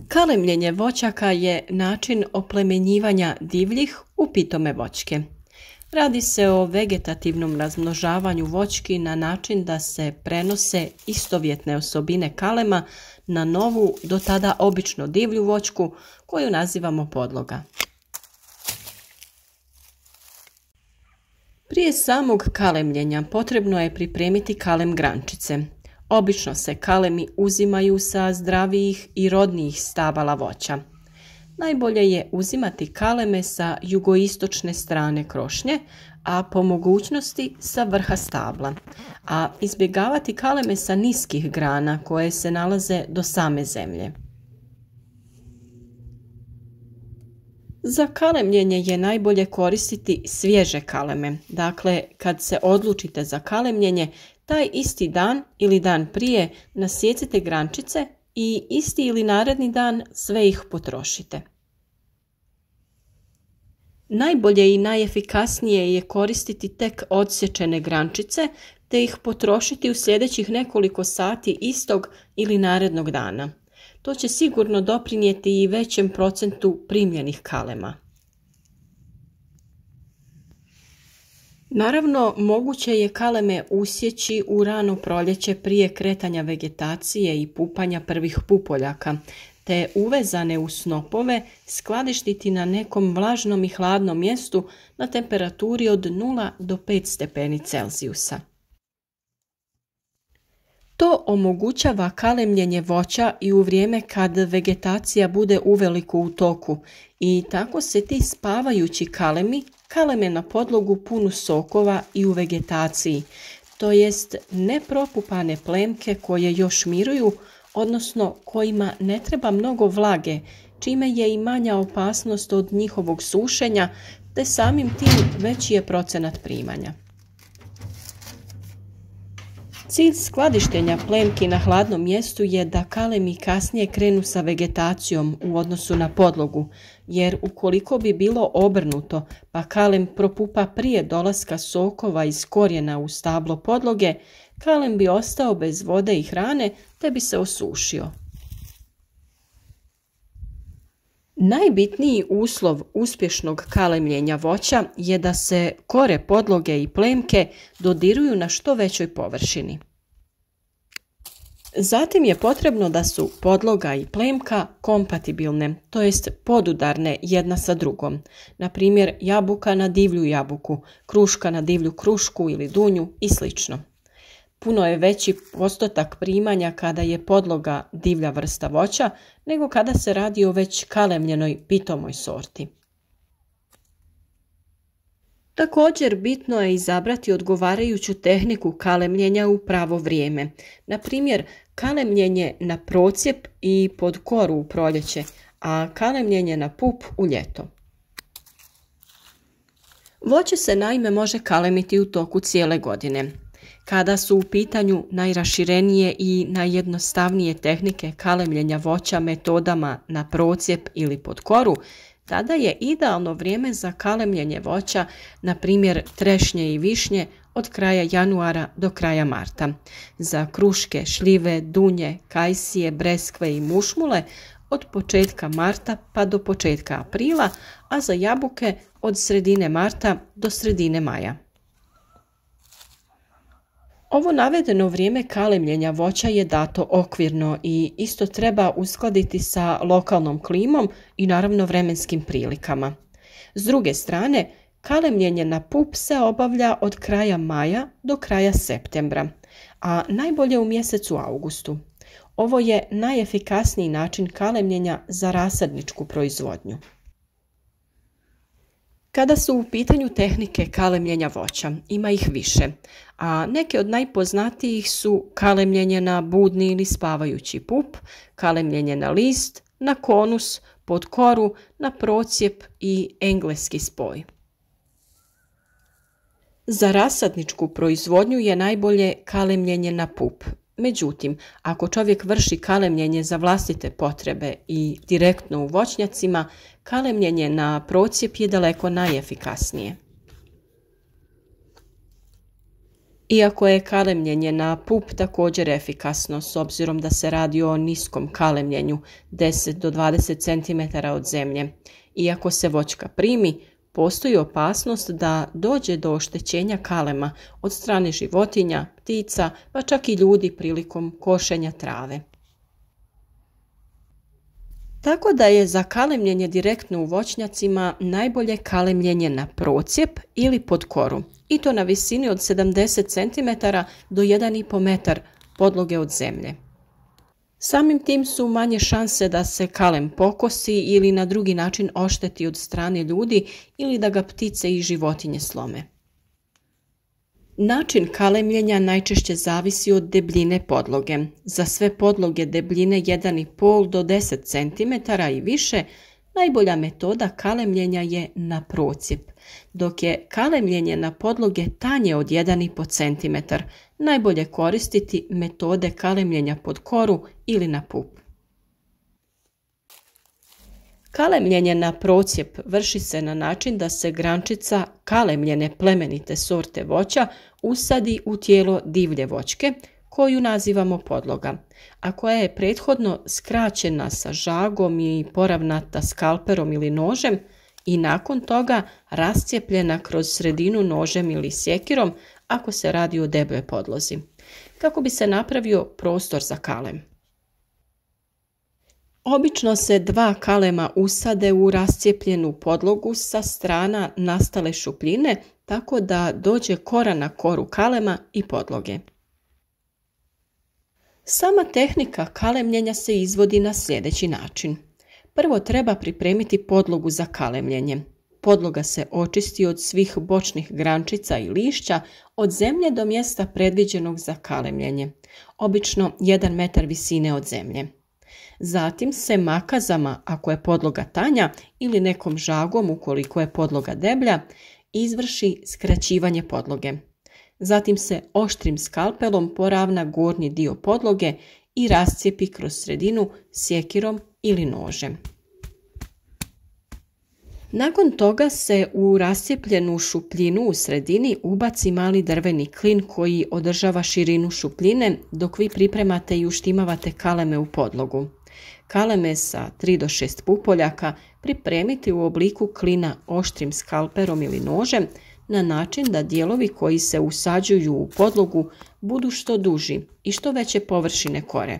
Kalemljenje voćaka je način oplemenjivanja divljih u pitome voćke. Radi se o vegetativnom razmnožavanju voćki na način da se prenose istovjetne osobine kalema na novu, do tada obično divlju voćku koju nazivamo podloga. Prije samog kalemljenja potrebno je pripremiti kalem grančice. Obično se kalemi uzimaju sa zdravijih i rodnijih stabala voća. Najbolje je uzimati kaleme sa jugoistočne strane krošnje, a po mogućnosti sa vrha stabla, a izbjegavati kaleme sa niskih grana koje se nalaze do same zemlje. Za kalemljenje je najbolje koristiti svježe kaleme, dakle kad se odlučite za kalemljenje, taj isti dan ili dan prije nasijecite grančice i isti ili naredni dan sve ih potrošite. Najbolje i najefikasnije je koristiti tek odsječene grančice te ih potrošiti u sljedećih nekoliko sati istog ili narednog dana. To će sigurno doprinijeti i većem procentu primljenih kalema. Naravno, moguće je kaleme usjeći u rano proljeće prije kretanja vegetacije i pupanja prvih pupoljaka, te uvezane u snopove skladištiti na nekom vlažnom i hladnom mjestu na temperaturi od 0 do 5 stepeni Celzijusa. To omogućava kalemljenje voća i u vrijeme kad vegetacija bude uveliko u toku i tako se ti spavajući kalemi kaleme na podlogu punu sokova i u vegetaciji, to jest nepropupane plemke koje još miruju, odnosno kojima ne treba mnogo vlage, čime je i manja opasnost od njihovog sušenja, te samim tim veći je procenat primanja. Cilj skladištenja plemki na hladnom mjestu je da kalemi kasnije krenu sa vegetacijom u odnosu na podlogu, jer ukoliko bi bilo obrnuto pa kalem propupa prije dolaska sokova iz korijena u stablo podloge, kalem bi ostao bez vode i hrane te bi se osušio. Najbitniji uslov uspješnog kalemljenja voća je da se kore podloge i plemke dodiruju na što većoj površini. Zatim je potrebno da su podloga i plemka kompatibilne, to jest podudarne jedna sa drugom. Na primjer, jabuka na divlju jabuku, kruška na divlju krušku ili dunju i sl. Puno je veći postotak primanja kada je podloga divlja vrsta voća nego kada se radi o već kalemljenoj pitomoj sorti. Također bitno je izabrati odgovarajuću tehniku kalemljenja u pravo vrijeme. Na primjer, kalemljenje na procijep i pod koru u proljeće, a kalemljenje na pup u ljeto. Voće se naime može kalemiti u toku cijele godine. Kada su u pitanju najraširenije i najjednostavnije tehnike kalemljenja voća metodama na procijep ili pod koru, tada je idealno vrijeme za kalemljenje voća, na primjer trešnje i višnje, od kraja januara do kraja marta. Za kruške, šljive, dunje, kajsije, breskve i mušmule od početka marta pa do početka aprila, a za jabuke od sredine marta do sredine maja. Ovo navedeno vrijeme kalemljenja voća je dato okvirno i isto treba uskladiti sa lokalnom klimom i naravno vremenskim prilikama. S druge strane, kalemljenje na pup se obavlja od kraja maja do kraja septembra, a najbolje u mjesecu augustu. Ovo je najefikasniji način kalemljenja za rasadničku proizvodnju. Kada su u pitanju tehnike kalemljenja voća, ima ih više, a neke od najpoznatijih su kalemljenje na budni ili spavajući pup, kalemljenje na list, na konus, pod koru, na procijep i engleski spoj. Za rasadničku proizvodnju je najbolje kalemljenje na pup. Međutim, ako čovjek vrši kalemljenje za vlastite potrebe i direktno u voćnjacima, kalemljenje na procijep je daleko najefikasnije. Iako je kalemljenje na pup također efikasno, s obzirom da se radi o niskom kalemljenju 10 do 20 cm od zemlje, iako se voćka primi, postoji opasnost da dođe do oštećenja kalema od strane životinja, ptica, pa čak i ljudi prilikom košenja trave. Tako da je za kalemljenje direktno u voćnjacima najbolje kalemljenje na procijep ili pod koru, i to na visini od 70 cm do 1,5 metar podloge od zemlje. Samim tim su manje šanse da se kalem pokosi ili na drugi način ošteti od strane ljudi ili da ga ptice i životinje slome. Način kalemljenja najčešće zavisi od debljine podloge. Za sve podloge debljine 1,5 do 10 cm i više, najbolja metoda kalemljenja je na procijep, dok je kalemljenje na podloge tanje od 1,5 cm najbolje koristiti metode kalemljenja pod koru ili na pup. Kalemljenje na procijep vrši se na način da se grančica kalemljene plemenite sorte voća usadi u tijelo divlje voćke, koju nazivamo podloga, a koja je prethodno skraćena sa žagom i poravnata skalperom ili nožem i nakon toga rascijepljena kroz sredinu nožem ili sjekirom ako se radi o debljoj podlozi, kako bi se napravio prostor za kalem. Obično se 2 kalema usade u rascijepljenu podlogu sa strana nastale šupljine, tako da dođe kora na koru kalema i podloge. Sama tehnika kalemljenja se izvodi na sljedeći način. Prvo treba pripremiti podlogu za kalemljenje. Podloga se očisti od svih bočnih grančica i lišća od zemlje do mjesta predviđenog za kalemljenje, obično 1 metar visine od zemlje. Zatim se makazama, ako je podloga tanja, ili nekom žagom ukoliko je podloga deblja, izvrši skraćivanje podloge. Zatim se oštrim skalpelom poravna gornji dio podloge i rascijepi kroz sredinu sjekirom ili nožem. Nakon toga se u rascijepljenu šupljinu u sredini ubaci mali drveni klin koji održava širinu šupljine dok vi pripremate i uštimavate kaleme u podlogu. Kaleme sa 3 do 6 pupoljaka pripremite u obliku klina oštrim skalperom ili nožem na način da dijelovi koji se usađuju u podlogu budu što duži i što veće površine kore.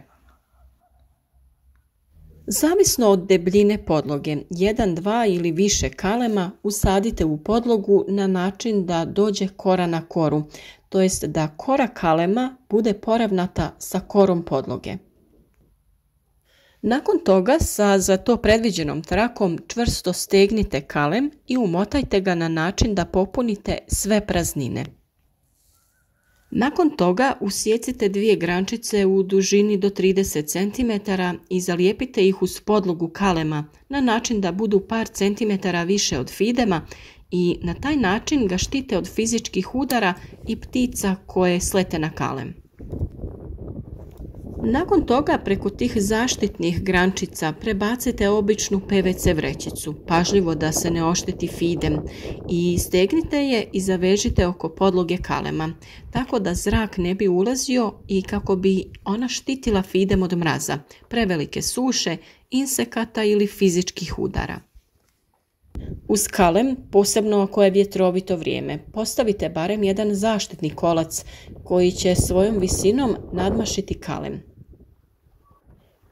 Zavisno od debljine podloge, 1, 2 ili više kalema usadite u podlogu na način da dođe kora na koru, to jest da kora kalema bude poravnata sa korom podloge. Nakon toga sa za to predviđenom trakom čvrsto stegnite kalem i umotajte ga na način da popunite sve praznine. Nakon toga usjecite 2 grančice u dužini do 30 cm i zalijepite ih uz podlogu kalema na način da budu par centimetara više od fidema i na taj način ga štite od fizičkih udara i ptica koje slete na kalem. Nakon toga preko tih zaštitnih grančica prebacite običnu PVC vrećicu, pažljivo da se ne ošteti fidem, i stegnite je i zavežite oko podloge kalema, tako da zrak ne bi ulazio i kako bi ona štitila fidem od mraza, prevelike suše, insekata ili fizičkih udara. Uz kalem, posebno ako je vjetrovito vrijeme, postavite barem jedan zaštitni kolac koji će svojom visinom nadmašiti kalem.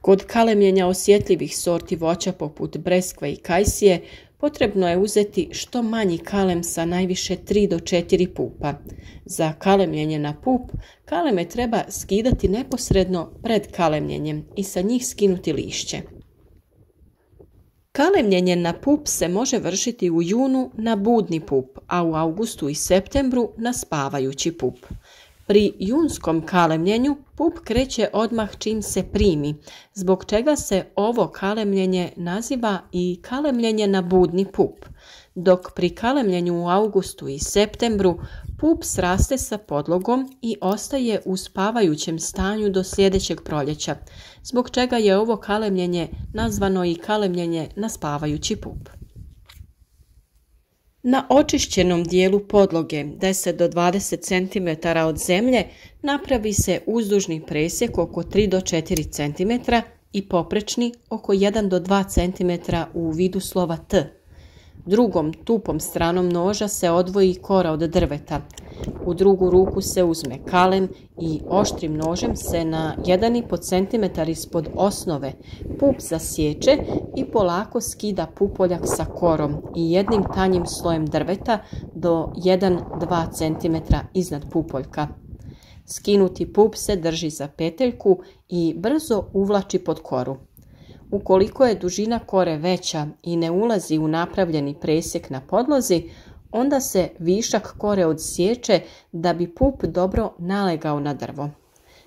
Kod kalemljenja osjetljivih sorti voća poput breskve i kajsije potrebno je uzeti što manji kalem sa najviše 3 do 4 pupa. Za kalemljenje na pup, kaleme treba skidati neposredno pred kalemljenjem i sa njih skinuti lišće. Kalemljenje na pup se može vršiti u junu na budni pup, a u augustu i septembru na spavajući pup. Pri junskom kalemljenju pup kreće odmah čim se primi, zbog čega se ovo kalemljenje naziva i kalemljenje na budni pup, dok pri kalemljenju u augustu i septembru pup sraste sa podlogom i ostaje u spavajućem stanju do sljedećeg proljeća, zbog čega je ovo kalemljenje nazvano i kalemljenje na spavajući pup. Na očišćenom dijelu podloge 10 do 20 cm od zemlje napravi se uzdužni presjek oko 3 do 4 cm i poprečni oko 1 do 2 cm u vidu slova T. Drugom tupom stranom noža se odvoji kora od drveta. U drugu ruku se uzme kalem i oštrim nožem se na 1,5 cm ispod osnove pup zasječe i polako skida pupoljak sa korom i jednim tanjim slojem drveta do 1-2 cm iznad pupoljka. Skinuti pup se drži za peteljku i brzo uvlači pod koru. Ukoliko je dužina kore veća i ne ulazi u napravljeni presjek na podlozi, onda se višak kore odsječe da bi pup dobro nalegao na drvo.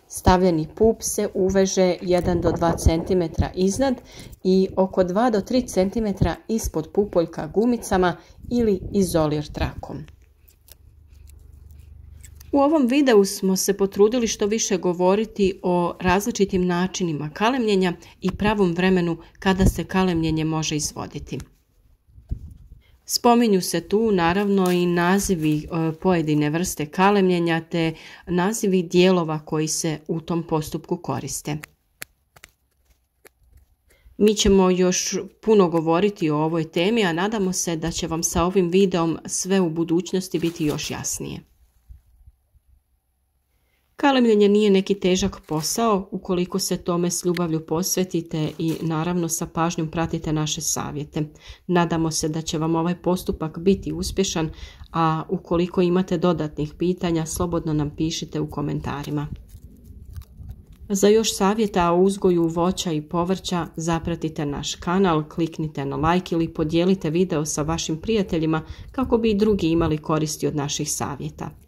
Stavljeni pup se uveže 1 do 2 cm iznad i oko 2 do 3 cm ispod pupoljka gumicama ili izolir trakom. U ovom videu smo se potrudili što više govoriti o različitim načinima kalemljenja i pravom vremenu kada se kalemljenje može izvoditi. Spominju se tu naravno i nazivi pojedine vrste kalemljenja te nazivi dijelova koji se u tom postupku koriste. Mi ćemo još puno govoriti o ovoj temi, a nadamo se da će vam sa ovim videom sve u budućnosti biti još jasnije. Kalemljenje nije neki težak posao ukoliko se tome s ljubavlju posvetite i naravno sa pažnjom pratite naše savjete. Nadamo se da će vam ovaj postupak biti uspješan, a ukoliko imate dodatnih pitanja, slobodno nam pišite u komentarima. Za još savjeta o uzgoju voća i povrća zapratite naš kanal, kliknite na like ili podijelite video sa vašim prijateljima kako bi i drugi imali koristi od naših savjeta.